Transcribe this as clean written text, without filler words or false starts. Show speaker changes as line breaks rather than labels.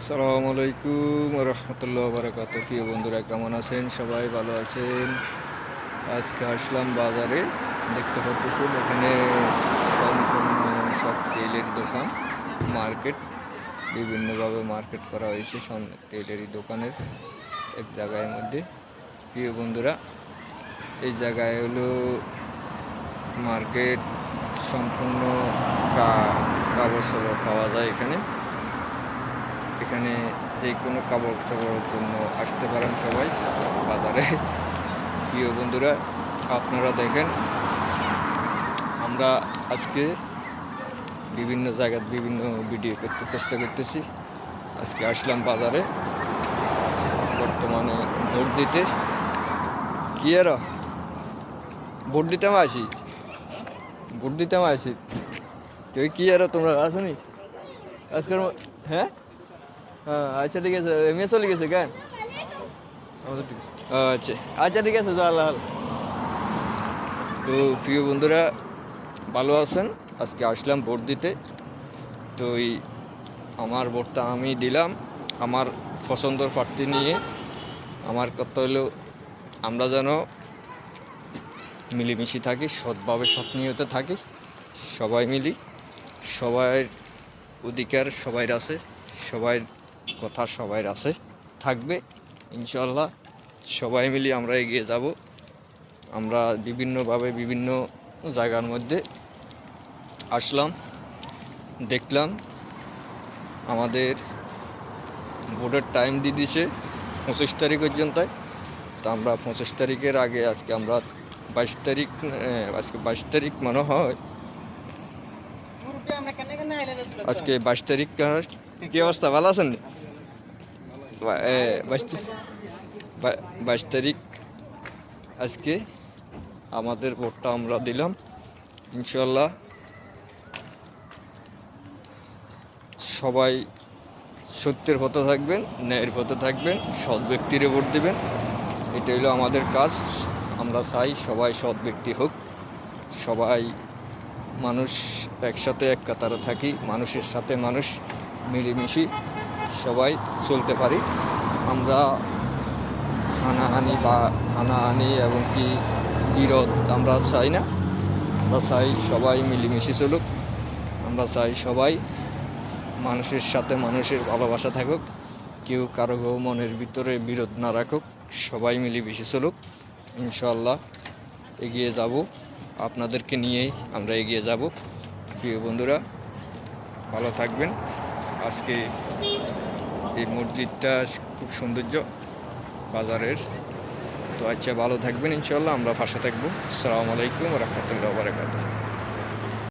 আসসালামু আলাইকুম রহমতুল্লাহ বারাকাতুহু। প্রিয় বন্ধুরা, কেমন আছেন? সবাই ভালো আছেন? আজকে আসলাম বাজারে। দেখতে পাচ্ছেন এখানে সম্পূর্ণ সব তেলের দোকান, মার্কেট বিভিন্নভাবে মার্কেট করা হয়েছে তেলেরই দোকানের এক জায়গার মধ্যে। প্রিয় বন্ধুরা, এই জায়গায় হলো মার্কেট, সম্পূর্ণ কাগজ পাওয়া যায় এখানে। এখানে যে কোনো কাপড় চাপড়ের জন্য আসতে পারেন সবাই বাজারে। প্রিয় বন্ধুরা, আপনারা দেখেন আমরা আজকে বিভিন্ন জায়গায় বিভিন্ন ভিডিও করতে চেষ্টা করতেছি। আজকে আসলাম বাজারে বর্তমানে ভোট দিতে। কি আর ভোট দিতে আসি, ভোট দিতে আসি। তুই কি আর তোমরা আসনি আজকের? হ্যাঁ হ্যাঁ, আচ্ছা ঠিক আছে। মেয়ে চলে গেছে কেন? আচ্ছা আচ্ছা ঠিক আছে, আল্লাহ। তো প্রিয় বন্ধুরা, ভালো আছেন? আজকে আসলাম ভোট দিতে। তো আমার ভোটটা আমি দিলাম আমার পছন্দের প্রার্থী নিয়ে। আমার কথা হলো আমরা যেন মিলেমিশে থাকি, সৎভাবে সৎ নিয়তে থাকি, সবাই মিলি। সবার অধিকার সবাই আছে, সবাই কথা সবাই আছে, থাকবে ইনশাল্লাহ। সবাই মিলে আমরা এগিয়ে যাব। আমরা বিভিন্নভাবে বিভিন্ন জায়গার মধ্যে আসলাম, দেখলাম আমাদের ভোটের টাইম দিয়ে দিছে 25 তারিখ পর্যন্ত। তো আমরা 25 তারিখের আগে আজকে আমরা 22 তারিখ, আজকে 22 তারিখ মনে হয়। আজকে 22 তারিখ। কি অবস্থা, ভালো আছেন? 22 তারিখ আজকে আমাদের ভোটটা আমরা দিলাম ইনশাল্লাহ। সবাই সত্যের পথে থাকবেন, ন্যায়ের পথে থাকবেন, সৎ ব্যক্তিরে ভোট দেবেন। এটা হলো আমাদের কাজ। আমরা চাই সবাই সৎ ব্যক্তি হোক, সবাই মানুষ একসাথে এক কাতারে থাকি, মানুষের সাথে মানুষ মিলেমিশি সবাই চলতে পারি। আমরা হানাহানি এবং কি বিরোধ আমরা চাই না। আমরা চাই সবাই মিলেমিশে চলুক। আমরা চাই সবাই মানুষের সাথে মানুষের ভালোবাসা থাকুক, কেউ কারো মনের ভিতরে বিরোধ না রাখুক, সবাই মিলেমিশে চলুক। ইনশাল্লাহ এগিয়ে যাব, আপনাদেরকে নিয়েই আমরা এগিয়ে যাব। প্রিয় বন্ধুরা, ভালো থাকবেন। আজকে এই মসজিদটা খুব সৌন্দর্য বাজারের। তো আচ্ছা, ভালো থাকবেন ইনশাল্লাহ, আমরা পাশে থাকবো। আসসালামু আলাইকুম রহমতুল্লাহ বারাকাতুহু।